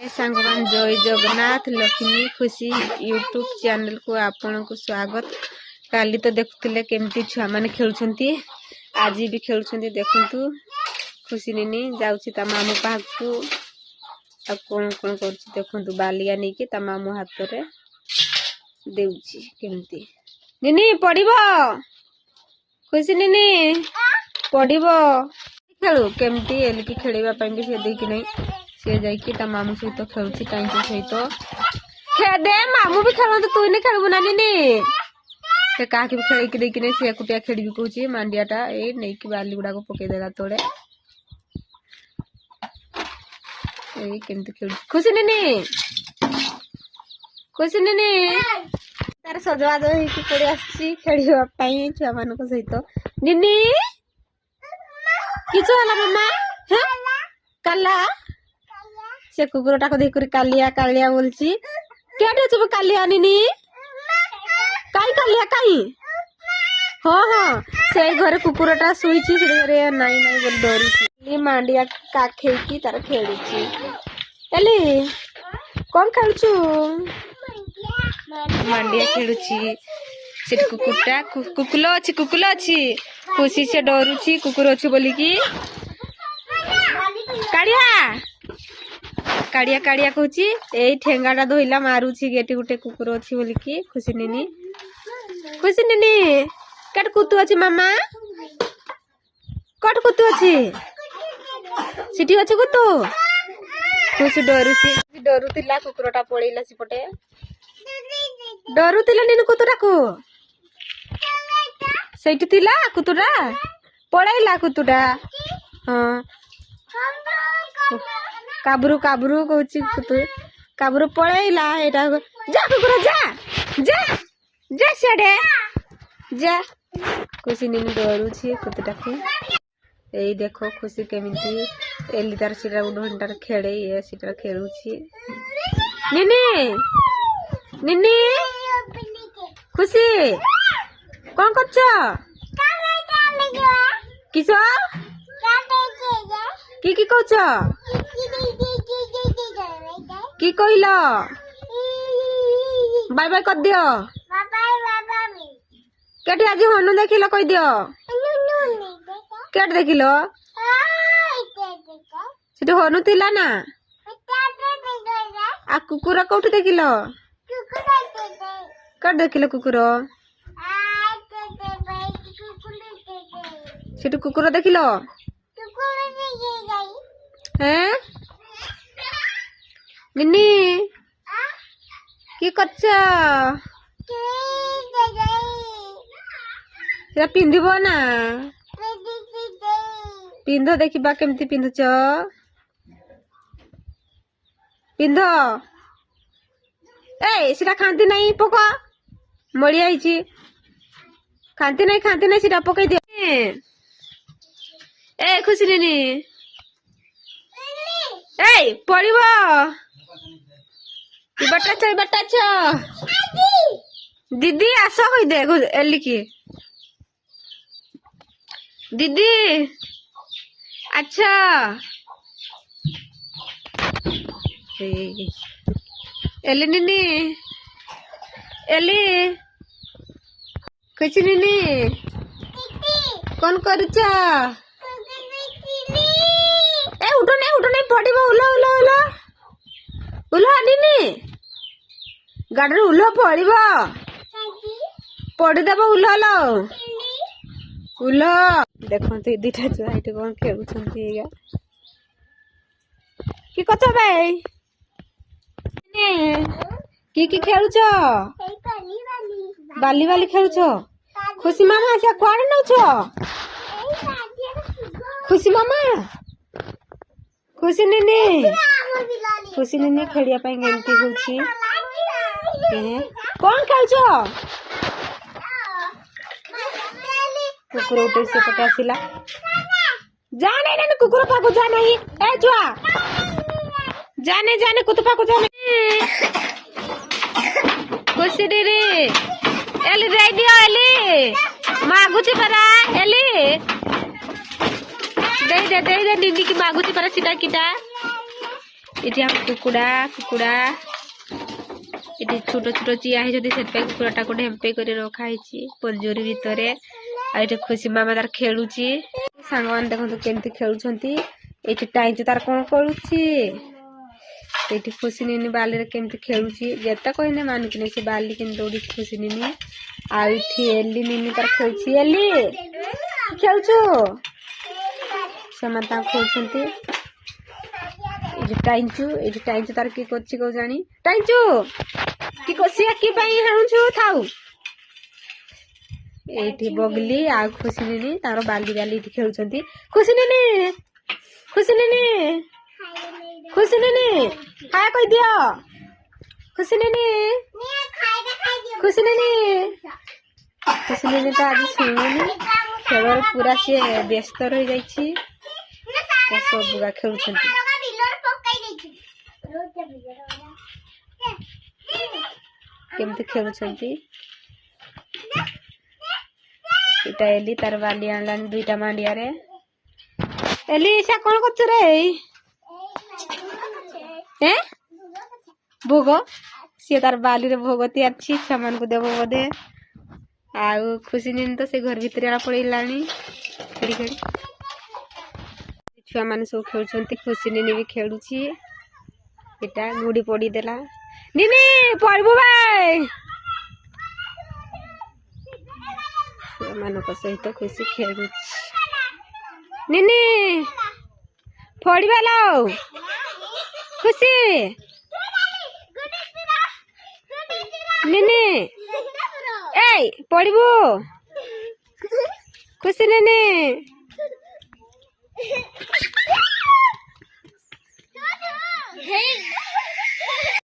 सांगवान जय जगन्नाथ लक्ष्मी खुशी YouTube channel को आपण को स्वागत। काली तो देखुले केमती छुआ माने खेलुछंती, आज भी खेलुछंती। देखंतु खुशी निनी जाउची ता मामू पाखु आ कोन कोन करची देखंतु। बालिया नै के ता मामू हाथ रे देउची केमती। निनी पड़िबो, खुशी निनी पड़िबो। खेलु केमती एलकी खेलबा पई भी से देकी नै से जाइए ता मामू सहित खेलुची टाइम सहित दे मामू भी खेलते तू नहीं खेलबू ना नी से का भी खेल के देकी से एकुटिया खेली कहूँ मांडियाटा ए नहीं कि बाली गुड़ा को पकईदेला तोड़े केमती खेल खुशी नी खुशी नी तार सजवाज हो पड़ी आसी खेलवाई छुआ मान सहित निनी किस मामा काला से कुकुरटा को देखकर कालिया कालिया बोलची केटे चुप कालिया निनी काई कालिया काई हाँ हाँ से घरे कुकुरटा सुईची से घरे नाई नाई बोल डरुची ये मांडिया काखे की तार खेलुची एली कौन खेलुछु मांडिया खेलुची से कुकुरटा कुकुलो अछि खुशी से डरुची कुकुर अछि बोली की काड़िया काड़िया काड़िया कहूँ ए ठेंगाटा धोइला मारुची गेटी गुटे कुकुर अच्छी बोल कि खुशी निनी कट कुतु अच्छी मामा कट कुतु अच्छी सिटी अच्छी कुतु खुशी डरुला कुकुरटा पड़ेला सेपटे डरुला निनु कुतुटा को सैठी थिला कुतुटा पड़ेला कुतुटा हाँ काबरू काबरू कहूँ कुतु काबरू पड़ेला एटा जा कुकुर जा जा जा सेडे जा खुशी निनी डरुची कुतुटा को एई देखो खुशी केमिति एली तार सिटा उडंटार खेले ये सिटा खेलुची निनी निनी खुशी कौन करछ किसो की कहछ की कहल बाय बाय कर दियो केटे आज हनु देखिल कह दियो केट देखिल सेठी हनु थिला ना आ कुकुर कोठी देखिल केट देखिल कुकुर सेठी कुकुर देखिल हैं निनी की करछ पिंधिब ना पिंध देखा केमती पिंधुच पिंध ए सीटा खाती नहीं पक मड़िया खाती नहीं सीटा पकई दिए ए खुशी निनी ए पड़िब बटाच दीदी आस कही दे एलिकी दीदी अच्छा एली निनी एली कछ निनी कौन करुच ए उठो नहीं पड़िब उला उला उला उला निनी गाड़ी उल्ह पड़िब पड़देव उल्हल उल्ह देखते दीटा छुआ ये कौन खेलुं कि कथ भाई कि खेलुच बाली बाली खेलुच खुशी मामा से कुआड़े नौछ खुशी मामा खुशी निनी खेलिया पाई केमती होउची कौन खेलुच कुकुर उठे से पटे आसिला जा नहीं कुकुर पाको जा नहीं ए छुआ जाने कुतु पाको जाने खुशी रे एली दे दियो एली मागुची परा एली दे दीदी की मागुची परा सीटा किटा ये हम कुकुड़ा कुकुड़ा ये छोट छोट चिया है कुकुड़ा को ढेम्पे कर रखाई पंजोरी भितर ये खुशी मामा तार खेलुची सांग मान देखो केमती खेलुंती ये टाइम तार कौन करुच्ची खुशी नीनी बाली केमती खेलुची जेता कहने मानुक नहीं से बाली के दौड़ी खुशी नीनी आई एली नीनी तार खेलुची एली खेलुचु से खेलुंती टाइंचु तार की करछि को जानी टाइंचु की कोसिया की पई हाउछु थाउ एठी बगली आ खुशी नीनी तार बाली बाली खेलुचंती खुशी नीनी हाय कह दियो खुशी नीनी तो आज सुनी खेल पूरा सी व्यस्त रही जाइछि सबुगा खेलुचंती केमती खेलुचंती इटा एली तार बाली आनलानी दुईटा मांडिया रे एली सा कोन करछ रे हैं भोग सी तार बाली रे भोग तैयार छी सामान को देबो बदे आउ खुशी नीन तो से घर भीतर आला पड़िलानी खेड़ी खेड़ी छुआ माने सब खेलुचंती खुशी नीनी भी खेलुची एटा गुडी पड़ी देला नीनी पड़बो भाई मान सहित खुशी खेलु नीनी पड़वा लो खुशी नीनी ए पड़बो खुशी नीनी Hey!